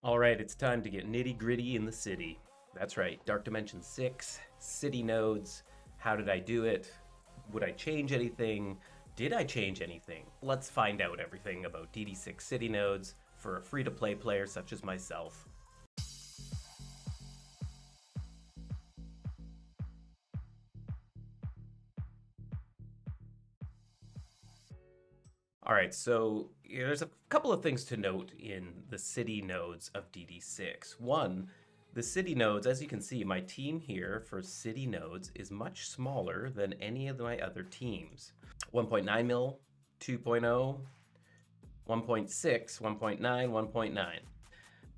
All right, it's time to get nitty gritty in the city. That's right, Dark Dimension 6, city nodes. How did I do it? Would I change anything? Did I change anything? Let's find out everything about DD6 city nodes for a free to play player such as myself. All right, so there's a couple of things to note in the city nodes of DD6. One, the city nodes, as you can see, my team here for city nodes is much smaller than any of my other teams. 1.9 mil, 2.0, 1.6, 1.9, 1.9.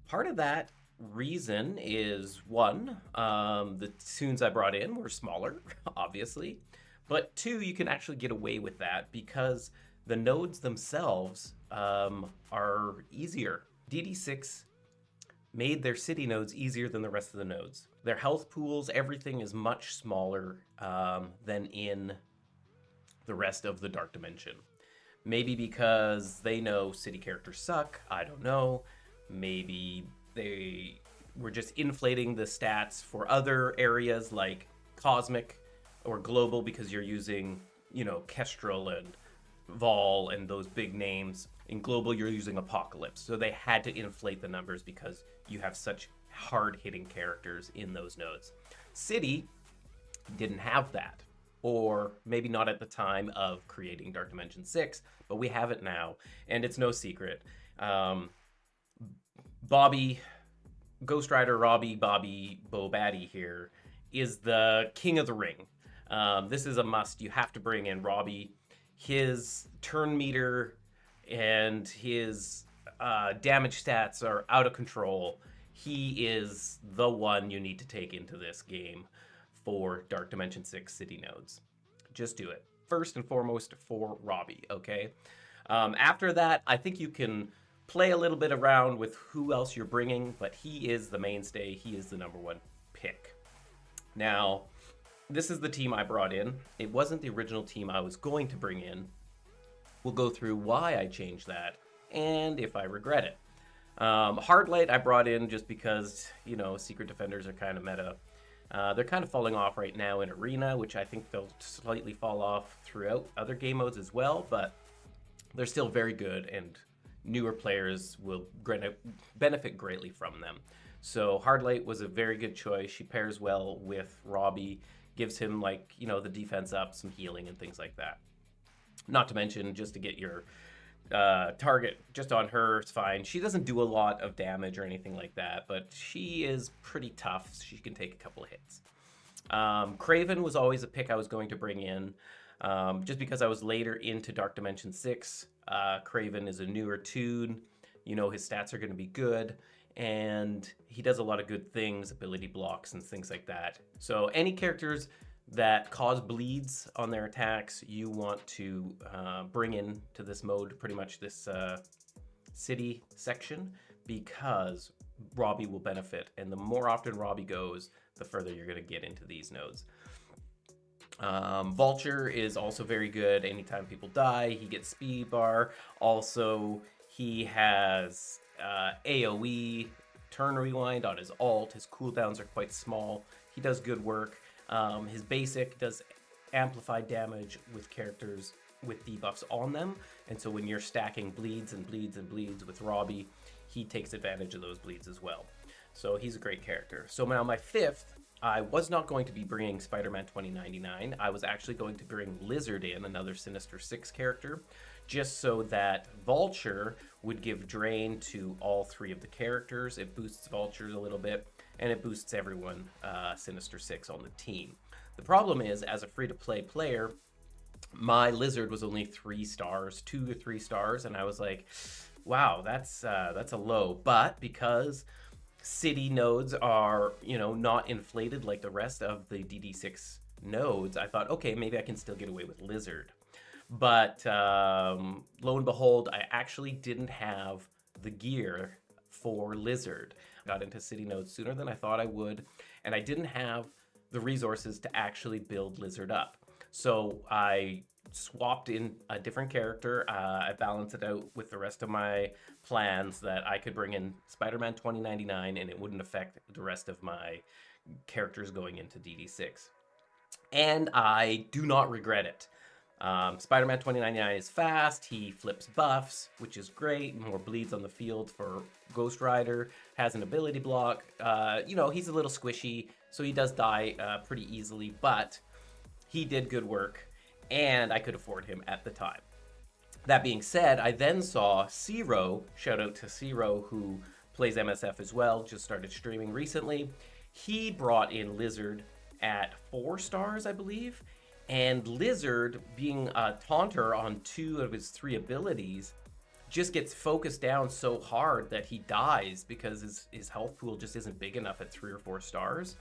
Part of that reason is one, the tunes I brought in were smaller, obviously. But two, you can actually get away with that because the nodes themselves are easier. DD6 made their city nodes easier than the rest of the nodes. Their health pools, everything is much smaller than in the rest of the Dark Dimension. Maybe because they know city characters suck, I don't know. Maybe they were just inflating the stats for other areas like Cosmic or Global because you're using, Kestrel and Vol and those big names. In Global, you're using Apocalypse. So they had to inflate the numbers because you have such hard-hitting characters in those nodes. City didn't have that. Or maybe not at the time of creating Dark Dimension 6, but we have it now, and it's no secret. Bobby, Ghost Rider Robbie, Bobby, Bo Batty here is the king of the ring. This is a must. You have to bring in Robbie. His turn meter and his damage stats are out of control. He is the one you need to take into this game for Dark Dimension 6 city nodes. Just do it. First and foremost for Robbie, okay? After that, I think you can play a little bit around with who else you're bringing, but he is the mainstay. He is the number one pick. Now, this is the team I brought in. It wasn't the original team I was going to bring in. We'll go through why I changed that and if I regret it. Hardlight I brought in just because, Secret Defenders are kind of meta. They're kind of falling off right now in Arena, which I think they'll slightly fall off throughout other game modes as well, but they're still very good and newer players will benefit greatly from them. So Hardlight was a very good choice. She pairs well with Robbie, gives him the defense up, some healing and things like that. Not to mention, just to get your target just on her is fine. She doesn't do a lot of damage or anything like that, but she is pretty tough. She can take a couple of hits. Craven was always a pick I was going to bring in, just because I was later into Dark Dimension 6. Craven is a newer tune. His stats are going to be good, and he does a lot of good things, ability blocks and things like that. So any characters that cause bleeds on their attacks, you want to bring in to this mode, pretty much this city section, because Robbie will benefit. And the more often Robbie goes, the further you're going to get into these nodes. Vulture is also very good. Anytime people die, he gets speed bar. Also, he has AoE, turn rewind on his ult. His cooldowns are quite small. He does good work. His basic does amplified damage with characters with debuffs on them. And so when you're stacking bleeds and bleeds and bleeds with Robbie, he takes advantage of those bleeds as well. So he's a great character. So now my fifth, I was not going to be bringing Spider-Man 2099. I was actually going to bring Lizard in, another Sinister Six character, just so that Vulture would give Drain to all three of the characters. It boosts Vulture a little bit, and it boosts everyone, Sinister Six on the team. The problem is, as a free-to-play player, my Lizard was only 3 stars, 2 to 3 stars, and I was like, wow, that's a low. But because city nodes are, not inflated like the rest of the DD6 nodes, I thought, okay, maybe I can still get away with Lizard. But lo and behold, I actually didn't have the gear for Lizard. Got into city nodes sooner than I thought I would, and I didn't have the resources to actually build Lizard up. So I swapped in a different character. I balanced it out with the rest of my plans that I could bring in Spider-Man 2099 and it wouldn't affect the rest of my characters going into DD6. And I do not regret it. Spider-Man 2099 is fast. He flips buffs, which is great. More bleeds on the field for Ghost Rider. Has an ability block. He's a little squishy, so he does die pretty easily, but he did good work, and I could afford him at the time. That being said, I then saw Zero. Shout out to Zero, who plays MSF as well. Just started streaming recently. He brought in Lizard at 4 stars, I believe. And Lizard, being a taunter on 2 of his 3 abilities, just gets focused down so hard that he dies because his health pool just isn't big enough at 3 or 4 stars.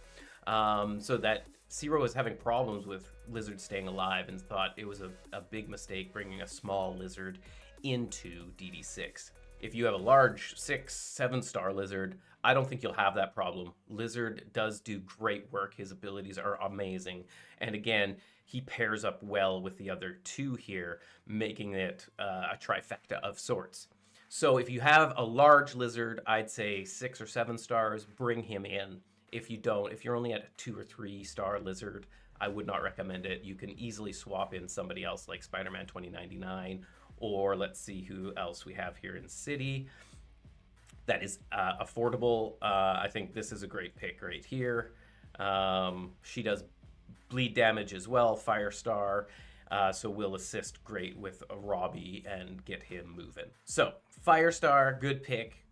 So that Zero was having problems with Lizard staying alive and thought it was a big mistake bringing a small Lizard into DD6. If you have a large 6, 7 star Lizard, I don't think you'll have that problem. Lizard does do great work. His abilities are amazing. And again, he pairs up well with the other 2 here, making it a trifecta of sorts. So if you have a large Lizard, I'd say 6 or 7 stars, bring him in. If you don't, if you're only at a 2 or 3 star Lizard, I would not recommend it. You can easily swap in somebody else like Spider-Man 2099, or let's see who else we have here in City. That is affordable. I think this is a great pick right here. She does bleed damage as well, Firestar. So we'll assist great with Robbie and get him moving. So Firestar, good pick.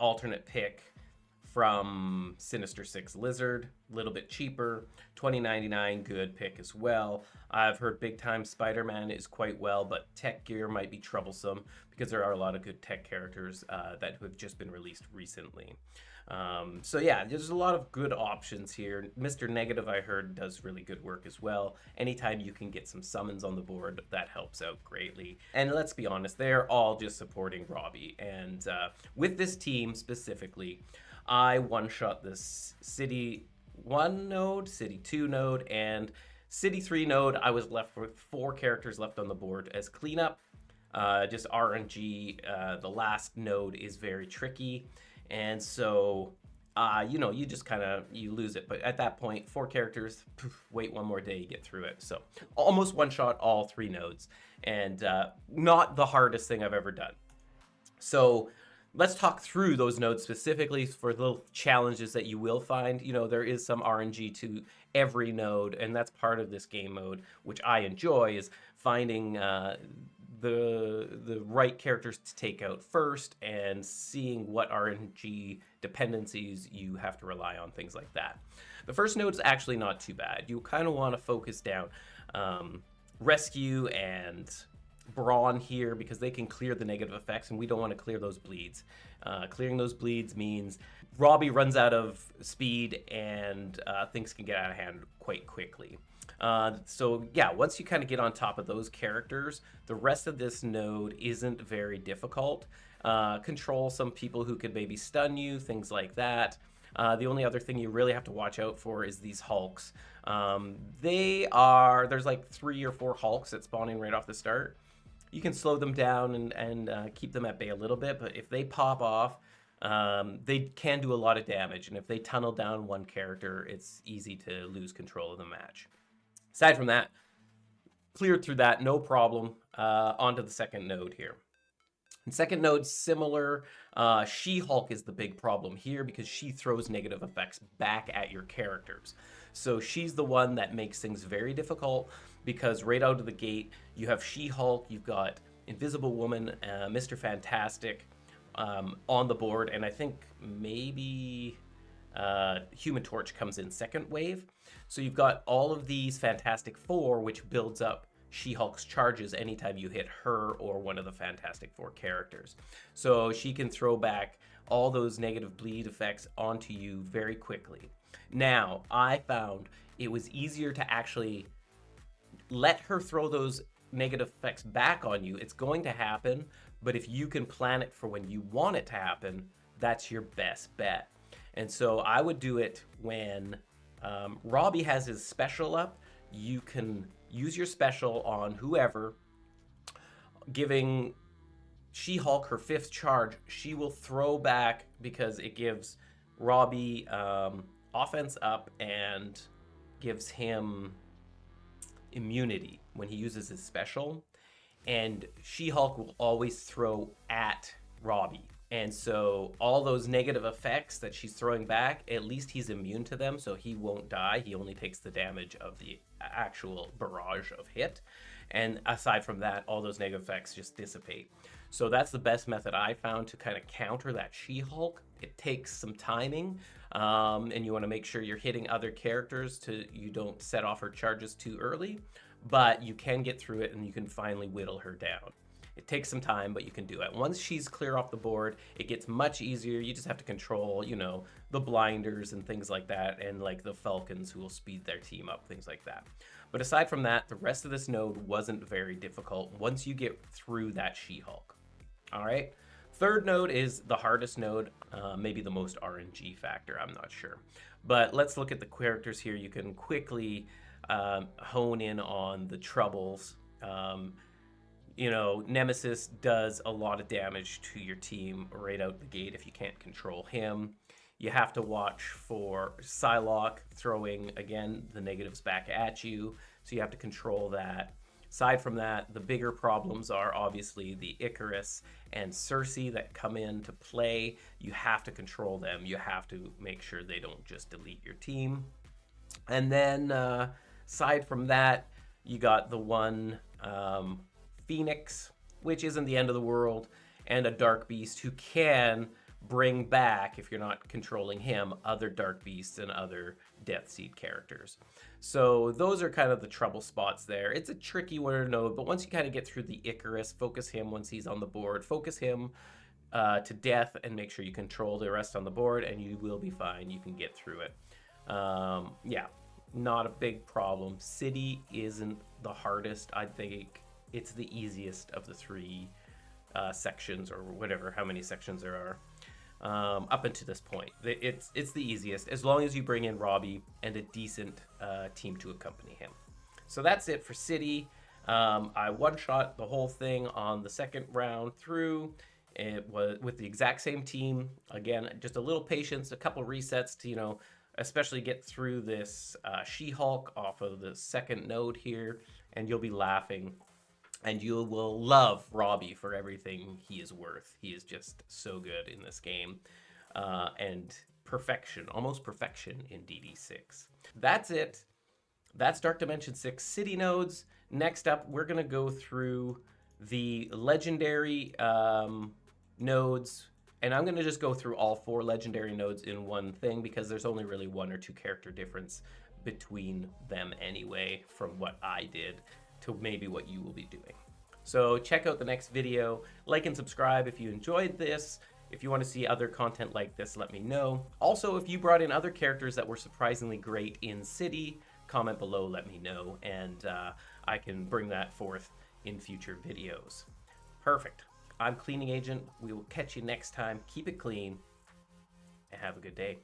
Alternate pick from Sinister Six Lizard, a little bit cheaper. 2099, good pick as well. I've heard Big Time Spider-Man is quite well, but Tech Gear might be troublesome because there are a lot of good tech characters that have just been released recently. So yeah, there's a lot of good options here. Mr. Negative, I heard, does really good work as well. Anytime you can get some summons on the board, that helps out greatly. And let's be honest, they're all just supporting Robbie. And with this team specifically, I one-shot this City 1 node, City 2 node, and City 3 node. I was left with 4 characters left on the board as cleanup. Just RNG, the last node is very tricky. And so, you just you lose it. But at that point, 4 characters, poof, wait 1 more day, you get through it. So almost one-shot all 3 nodes. And not the hardest thing I've ever done. So let's talk through those nodes specifically for the challenges that you will find. There is some RNG to every node, and that's part of this game mode, which I enjoy, is finding the right characters to take out first and seeing what RNG dependencies you have to rely on, things like that. The first node is actually not too bad. You kind of want to focus down Rescue and Brawn here because they can clear the negative effects, and we don't want to clear those bleeds. Clearing those bleeds means Robbie runs out of speed and things can get out of hand quite quickly. So yeah, once you kind of get on top of those characters, the rest of this node isn't very difficult. Control some people who could maybe stun you, things like that. The only other thing you really have to watch out for is these Hulks. There's like 3 or 4 Hulks that spawn in right off the start. You can slow them down and keep them at bay a little bit, but if they pop off, they can do a lot of damage, and if they tunnel down one character, it's easy to lose control of the match. Aside from that, cleared through that, no problem. Onto the second node here. And second node, similar. She-Hulk is the big problem here because she throws negative effects back at your characters. So she's the one that makes things very difficult because right out of the gate, you have She-Hulk, you've got Invisible Woman, Mr. Fantastic on the board, and I think maybe Human Torch comes in second wave. So you've got all of these Fantastic Four, which builds up She-Hulk's charges anytime you hit her or one of the Fantastic Four characters. So she can throw back all those negative bleed effects onto you very quickly. Now, I found it was easier to actually let her throw those negative effects back on you. It's going to happen, but if you can plan it for when you want it to happen, that's your best bet. And so I would do it when Robbie has his special up. You can use your special on whoever, giving She-Hulk her 5th charge. She will throw back because it gives Robbie offense up and gives him immunity when he uses his special. And She-Hulk will always throw at Robbie. And so all those negative effects that she's throwing back, at least he's immune to them, so he won't die. He only takes the damage of the actual barrage of hit. And aside from that, all those negative effects just dissipate. So that's the best method I found to kind of counter that She-Hulk. It takes some timing, and you want to make sure you're hitting other characters to you don't set off her charges too early. But you can get through it, and you can finally whittle her down. It takes some time, but you can do it. Once she's clear off the board, it gets much easier. You just have to control, the blinders and things like that, and like the Falcons who will speed their team up, things like that. But aside from that, the rest of this node wasn't very difficult once you get through that She-Hulk. All right. Third node is the hardest node, maybe the most RNG factor, I'm not sure. But let's look at the characters here. You can quickly hone in on the troubles. Nemesis does a lot of damage to your team right out the gate if you can't control him. You have to watch for Psylocke throwing, again, the negatives back at you, so you have to control that. Aside from that, the bigger problems are obviously the Icarus and SuS that come into play. You have to control them. You have to make sure they don't just delete your team. And then, aside from that, you got the one Phoenix, which isn't the end of the world, and a Dark Beast who can bring back, if you're not controlling him, other Dark Beasts and other Death Seed characters. So those are kind of the trouble spots there. It's a tricky one to know, but once you kind of get through the Icarus, focus him once he's on the board, focus him to death, and make sure you control the rest on the board, and you will be fine. You can get through it. Yeah, not a big problem. City isn't the hardest. I think it's the easiest of the 3 sections, or whatever, how many sections there are. Up until this point, it's the easiest as long as you bring in Robbie and a decent team to accompany him. So that's it for City. I one-shot the whole thing on the second round through. It was with the exact same team. Again, just a little patience, a couple resets to especially get through this She-Hulk off of the second node here, and you'll be laughing. And you will love Robbie for everything he is worth. He is just so good in this game. And perfection, almost perfection in DD6. That's it. That's Dark Dimension 6 City nodes. Next up, we're going to go through the legendary nodes. And I'm going to just go through all 4 legendary nodes in one thing because there's only really 1 or 2 character difference between them anyway from what I did to maybe what you will be doing. So check out the next video, like and subscribe if you enjoyed this. If you want to see other content like this, let me know. Also, if you brought in other characters that were surprisingly great in City, comment below, let me know, and I can bring that forth in future videos. Perfect. I'm Cleaning Agent. We will catch you next time. Keep it clean, and have a good day.